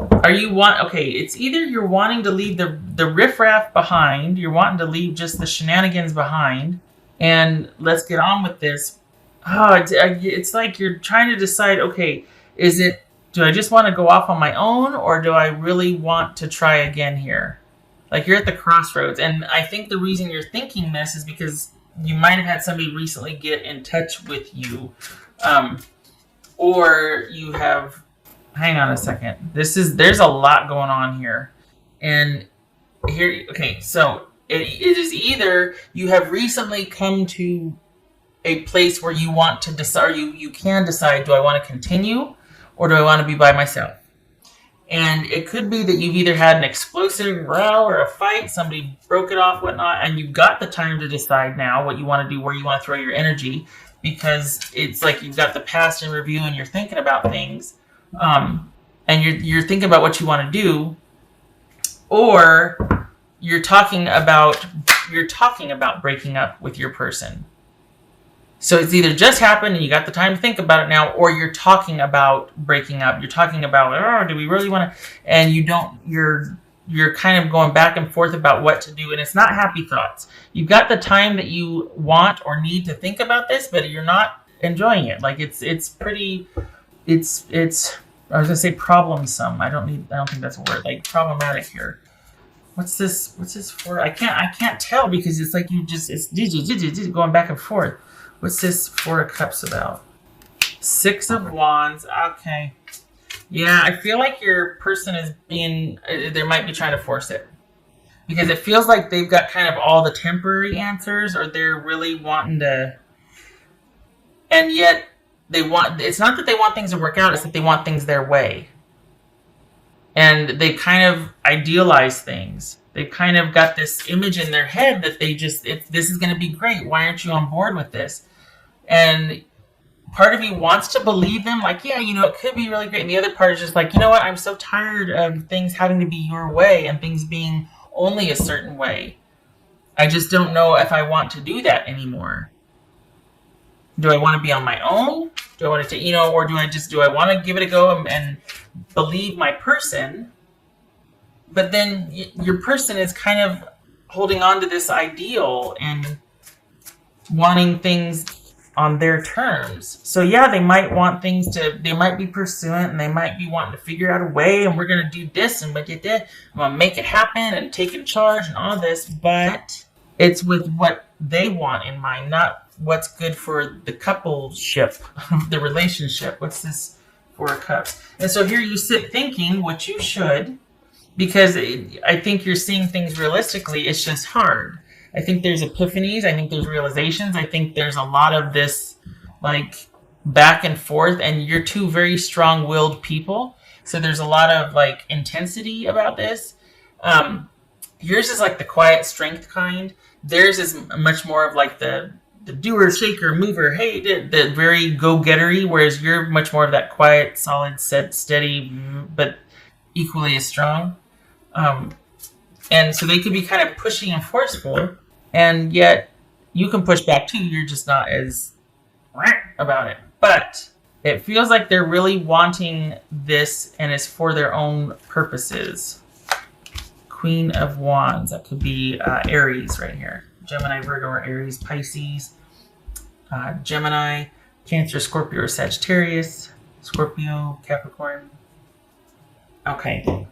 Okay, it's either you're wanting to leave the riffraff behind, you're wanting to leave just the shenanigans behind, and let's get on with this. It's like you're trying to decide, okay, do I just want to go off on my own, or do I really want to try again here? Like, you're at the crossroads, and I think the reason you're thinking this is because you might have had somebody recently get in touch with you, or you have. Hang on a second. There's a lot going on here, and here. Okay, so it is either you have recently come to a place where you want to decide, you can decide, do I want to continue, or do I want to be by myself? And it could be that you've either had an explosive row or a fight, somebody broke it off, whatnot, and you've got the time to decide now what you want to do, where you want to throw your energy, because it's like you've got the past in review and you're thinking about things, and you're thinking about what you want to do, or you're talking about breaking up with your person. So it's either just happened and you got the time to think about it now, or you're talking about breaking up. You're talking about, do we really want to? And you don't. You're kind of going back and forth about what to do, and it's not happy thoughts. You've got the time that you want or need to think about this, but you're not enjoying it. Like it's pretty. It's. I was gonna say problemsome. I don't think that's a word. Like problematic here. What's this for? I can't tell because it's like it's going back and forth. What's this Four of Cups about? Six of Wands. Okay. Yeah, I feel like your person is they might be trying to force it. Because it feels like they've got kind of all the temporary answers, or they're really wanting to. And yet, it's not that they want things to work out, it's that they want things their way. And they kind of idealize things. They've kind of got this image in their head that this is going to be great. Why aren't you on board with this? And part of you wants to believe them, like, yeah, it could be really great. And the other part is just like, you know what? I'm so tired of things having to be your way and things being only a certain way. I just don't know if I want to do that anymore. Do I want to be on my own? Do I want to, or do I want to give it a go and believe my person? But then your person is kind of holding on to this ideal and wanting things on their terms. So yeah, they might want they might be pursuant and they might be wanting to figure out a way, and we're going to do this and I'm going to make it happen and take in charge and all this, but it's with what they want in mind, not what's good for the coupleship, the relationship. What's this Four of Cups? And so here you sit thinking, which you should, because I think you're seeing things realistically. It's just hard. I think there's epiphanies. I think there's realizations. I think there's a lot of this, like, back and forth. And you're two very strong-willed people. So there's a lot of, like, intensity about this. Yours is, like, the quiet strength kind. Theirs is much more of, like, the doer, shaker, mover, hey, the very go-gettery. Whereas you're much more of that quiet, solid, steady, but equally as strong. And so they could be kind of pushy and forceful, and yet you can push back too. You're just not as about it. But it feels like they're really wanting this, and it's for their own purposes. Queen of Wands. That could be Aries right here. Gemini, Virgo, or Aries, Pisces. Gemini, Cancer, Scorpio, or Sagittarius. Scorpio, Capricorn. Okay.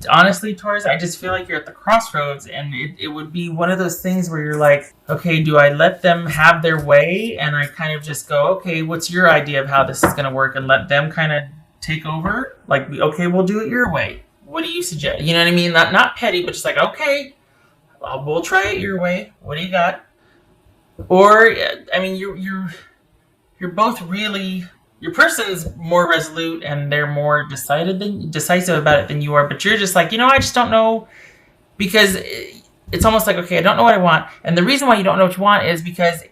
Honestly, Taurus, I just feel like you're at the crossroads, and it would be one of those things where you're like, okay, do I let them have their way, and I kind of just go, okay, what's your idea of how this is going to work, and let them kind of take over? Like, okay, we'll do it your way. What do you suggest? You know what I mean? Not petty, but just like, okay, we'll try it your way. What do you got? Or, I mean, you're both really. Your person's more resolute and they're more decisive about it than you are, but you're just like, I just don't know, because it's almost like, okay, I don't know what I want. And the reason why you don't know what you want is because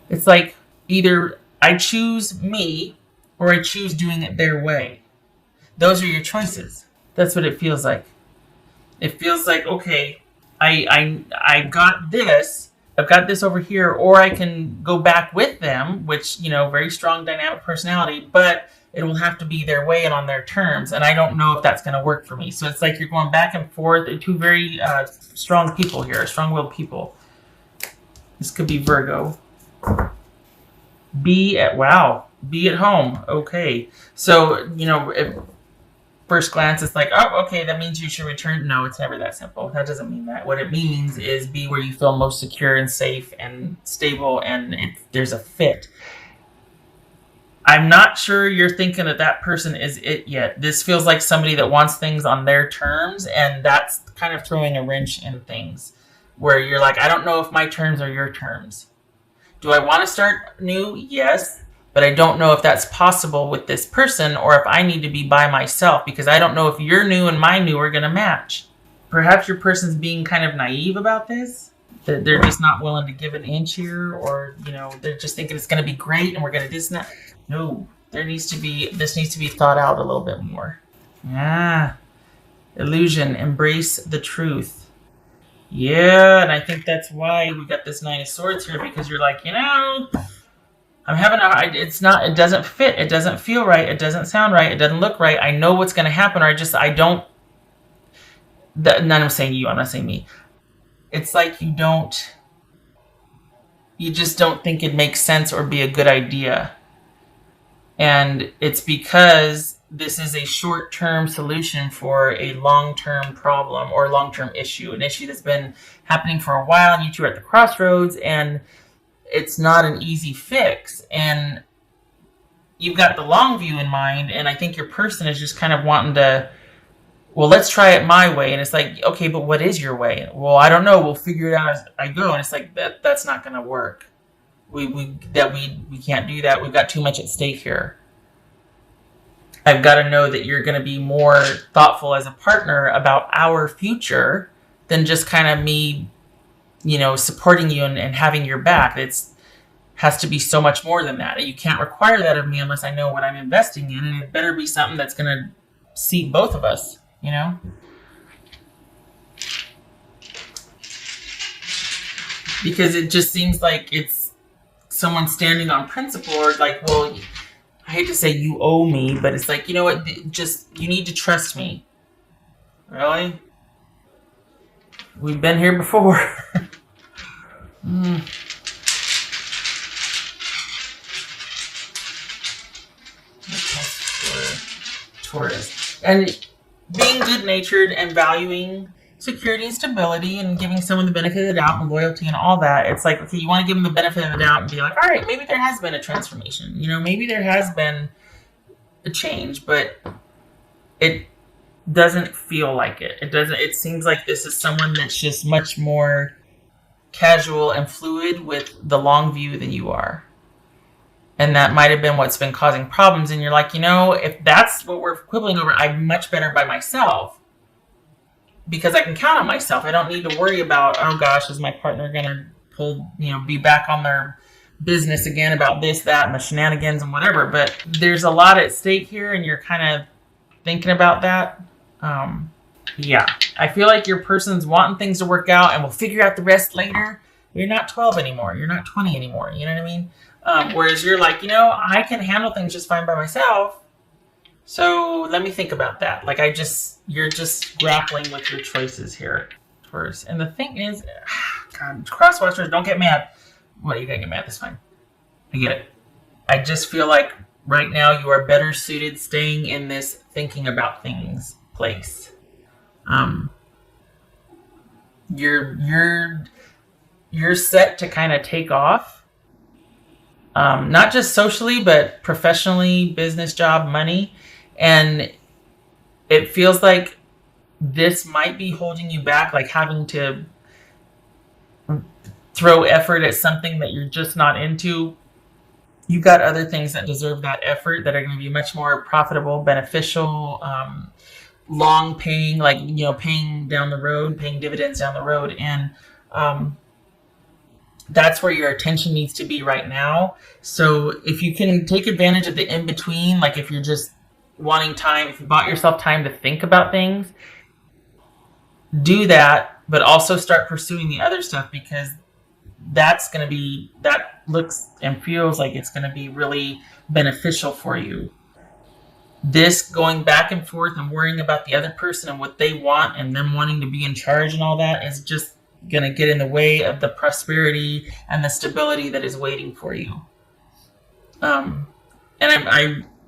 it's like either I choose me or I choose doing it their way. Those are your choices. That's what it feels like. It feels like, okay, I got this. I've got this over here, or I can go back with them, which, very strong dynamic personality, but it will have to be their way and on their terms. And I don't know if that's going to work for me. So it's like you're going back and forth. Two very strong people here, strong-willed people. This could be Virgo. Be at home. Okay. So, if first glance it's like, oh, okay, that means you should return. No, it's never that simple. That doesn't mean that. What it means is be where you feel most secure and safe and stable, and there's a fit. I'm not sure you're thinking that person is it yet. This feels like somebody that wants things on their terms, and that's kind of throwing a wrench in things where you're like, I don't know if my terms are your terms. Do I want to start new? Yes. But I don't know if that's possible with this person, or if I need to be by myself, because I don't know if your new and my new are going to match. Perhaps your person's being kind of naive about this. That they're just not willing to give an inch here, or, they're just thinking it's going to be great and we're going to this and that. No, this needs to be thought out a little bit more. Illusion, embrace the truth. Yeah, and I think that's why we got this Nine of Swords here, because you're like, I'm having it doesn't fit. It doesn't feel right. It doesn't sound right. It doesn't look right. I know what's going to happen, or I'm saying you, I'm not saying me. It's like you just don't think it makes sense or be a good idea. And it's because this is a short-term solution for a long-term problem or long-term issue, an issue that's been happening for a while, and you two are at the crossroads, and it's not an easy fix. And you've got the long view in mind, and I think your person is just kind of wanting to, well, let's try it my way. And it's like, okay, but what is your way? Well, I don't know. We'll figure it out as I go. And it's like, that's not going to work. We can't do that. We've got too much at stake here. I've got to know that you're going to be more thoughtful as a partner about our future than just kind of me, supporting you and having your back. Has to be so much more than that. You can't require that of me unless I know what I'm investing in, and it better be something that's going to seat both of us, Because it just seems like it's someone standing on principle, or like, well, I hate to say you owe me, but it's like, you know what, you need to trust me. Really? We've been here before. Taurus. And being good-natured and valuing security and stability and giving someone the benefit of the doubt and loyalty and all that, it's like, okay, you want to give them the benefit of the doubt and be like, all right, maybe there has been a transformation. Maybe there has been a change, but it doesn't feel like it. It seems like this is someone that's just much more casual and fluid with the long view than you are. And that might have been what's been causing problems. And you're like, if that's what we're quibbling over, I'm much better by myself. Because I can count on myself. I don't need to worry about, oh gosh, is my partner going to pull, be back on their business again about this, that, and the shenanigans and whatever. But there's a lot at stake here, and you're kind of thinking about that. Yeah. I feel like your person's wanting things to work out, and we'll figure out the rest later. You're not 12 anymore. You're not 20 anymore. You know what I mean? Whereas you're like, I can handle things just fine by myself. So let me think about that. Like you're just grappling with your choices here, Taurus. And the thing is, God, crosswatchers, don't get mad. What, you gotta get mad? That's fine. I get it. I just feel like right now you are better suited staying in this thinking about things place. You're set to kind of take off. Not just socially, but professionally, business, job, money. And it feels like this might be holding you back, like having to throw effort at something that you're just not into. You got other things that deserve that effort that are going to be much more profitable, beneficial, long paying, like, paying down the road, paying dividends down the road. And that's where your attention needs to be right now. So if you can take advantage of the in-between, like if you're just wanting time, if you bought yourself time to think about things, do that, but also start pursuing the other stuff, because that looks and feels like it's going to be really beneficial for you. this going back and forth and worrying about the other person and what they want and them wanting to be in charge and all that is just going to get in the way of the prosperity and the stability that is waiting for you. And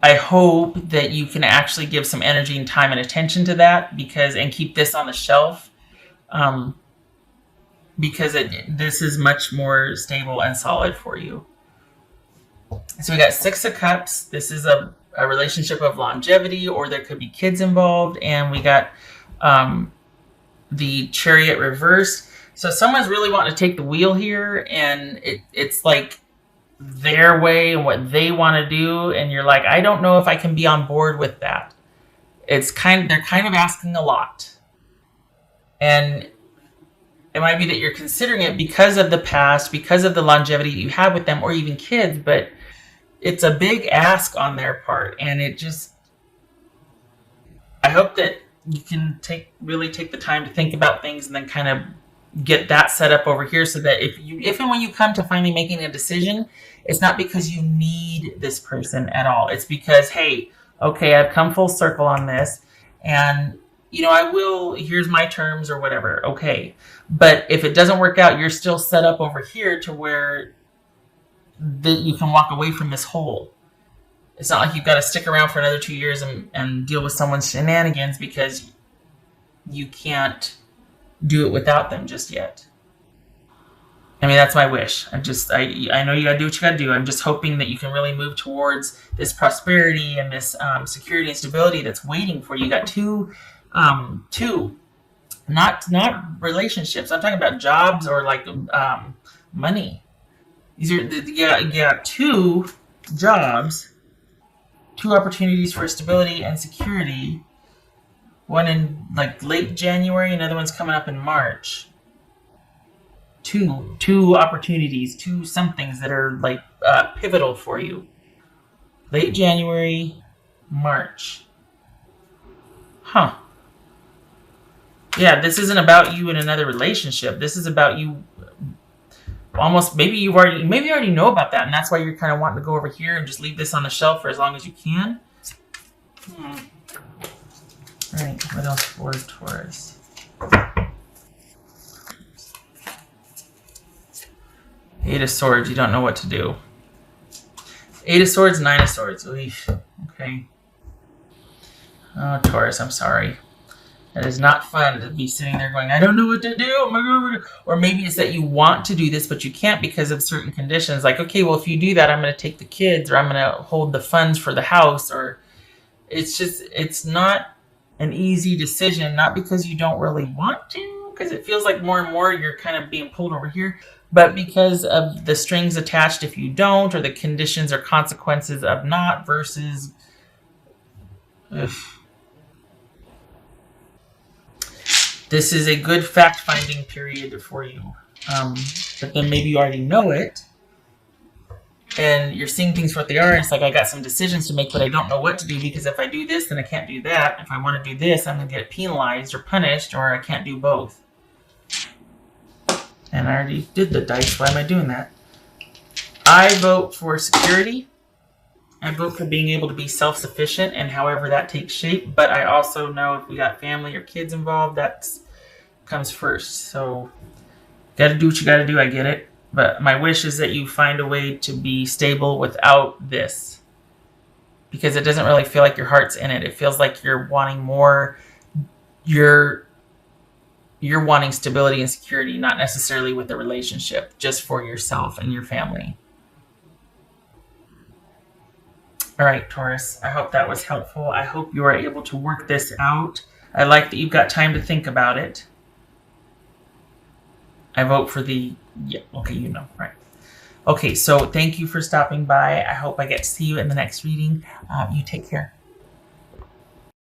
I hope that you can actually give some energy and time and attention to that and keep this on the shelf, because this is much more stable and solid for you. So we got 6 of Cups. This is a relationship of longevity, or there could be kids involved. And we got the Chariot reversed. So someone's really wanting to take the wheel here, and it's like their way and what they want to do. And you're like, I don't know if I can be on board with that. They're kind of asking a lot. And it might be that you're considering it because of the past, because of the longevity you have with them, or even kids, but it's a big ask on their part. And I hope that you can really take the time to think about things and then kind of get that set up over here, so that if and when you come to finally making a decision, it's not because you need this person at all. It's because, hey, okay, I've come full circle on this, and here's my terms or whatever. Okay. But if it doesn't work out, you're still set up over here to where you can walk away from this hole. It's not like you've got to stick around for another 2 years and deal with someone's shenanigans because you can't do it without them just yet. I mean, that's my wish. I know you got to do what you got to do. I'm just hoping that you can really move towards this prosperity and this security and stability that's waiting for you. You got two, not relationships. I'm talking about jobs or like money. You got 2 jobs, 2 opportunities for stability and security. One in like late January, another one's coming up in March. Two opportunities, 2 somethings that are like pivotal for you. Late January, March. Huh. Yeah, this isn't about you in another relationship. This is about you. Almost, maybe you already know about that, and that's why you're kind of wanting to go over here and just leave this on the shelf for as long as you can. All right, what else for Taurus? Eight of Swords, you don't know what to do. 8 of Swords, 9 of Swords. Okay. Oh, Taurus, I'm sorry. That is not fun to be sitting there going, I don't know what to do. Oh my God. Or maybe it's that you want to do this, but you can't because of certain conditions. Like, okay, well, if you do that, I'm going to take the kids, or I'm going to hold the funds for the house. Or it's not an easy decision, not because you don't really want to, because it feels like more and more you're kind of being pulled over here, but because of the strings attached if you don't, or the conditions or consequences of not versus... This is a good fact-finding period for you. But then maybe you already know it, and you're seeing things for what they are. It's like, I got some decisions to make, but I don't know what to do, because if I do this, then I can't do that. If I want to do this, I'm going to get penalized or punished, or I can't do both. And I already did the dice. Why am I doing that? I vote for security. I vote for being able to be self-sufficient, and however that takes shape. But I also know if we got family or kids involved, that comes first. So, got to do what you got to do. I get it. But my wish is that you find a way to be stable without this, because it doesn't really feel like your heart's in it. It feels like you're wanting more. You're wanting stability and security, not necessarily with the relationship, just for yourself and your family. All right, Taurus, I hope that was helpful. I hope you are able to work this out. I like that you've got time to think about it. I vote for right. Okay, so thank you for stopping by. I hope I get to see you in the next reading. You take care.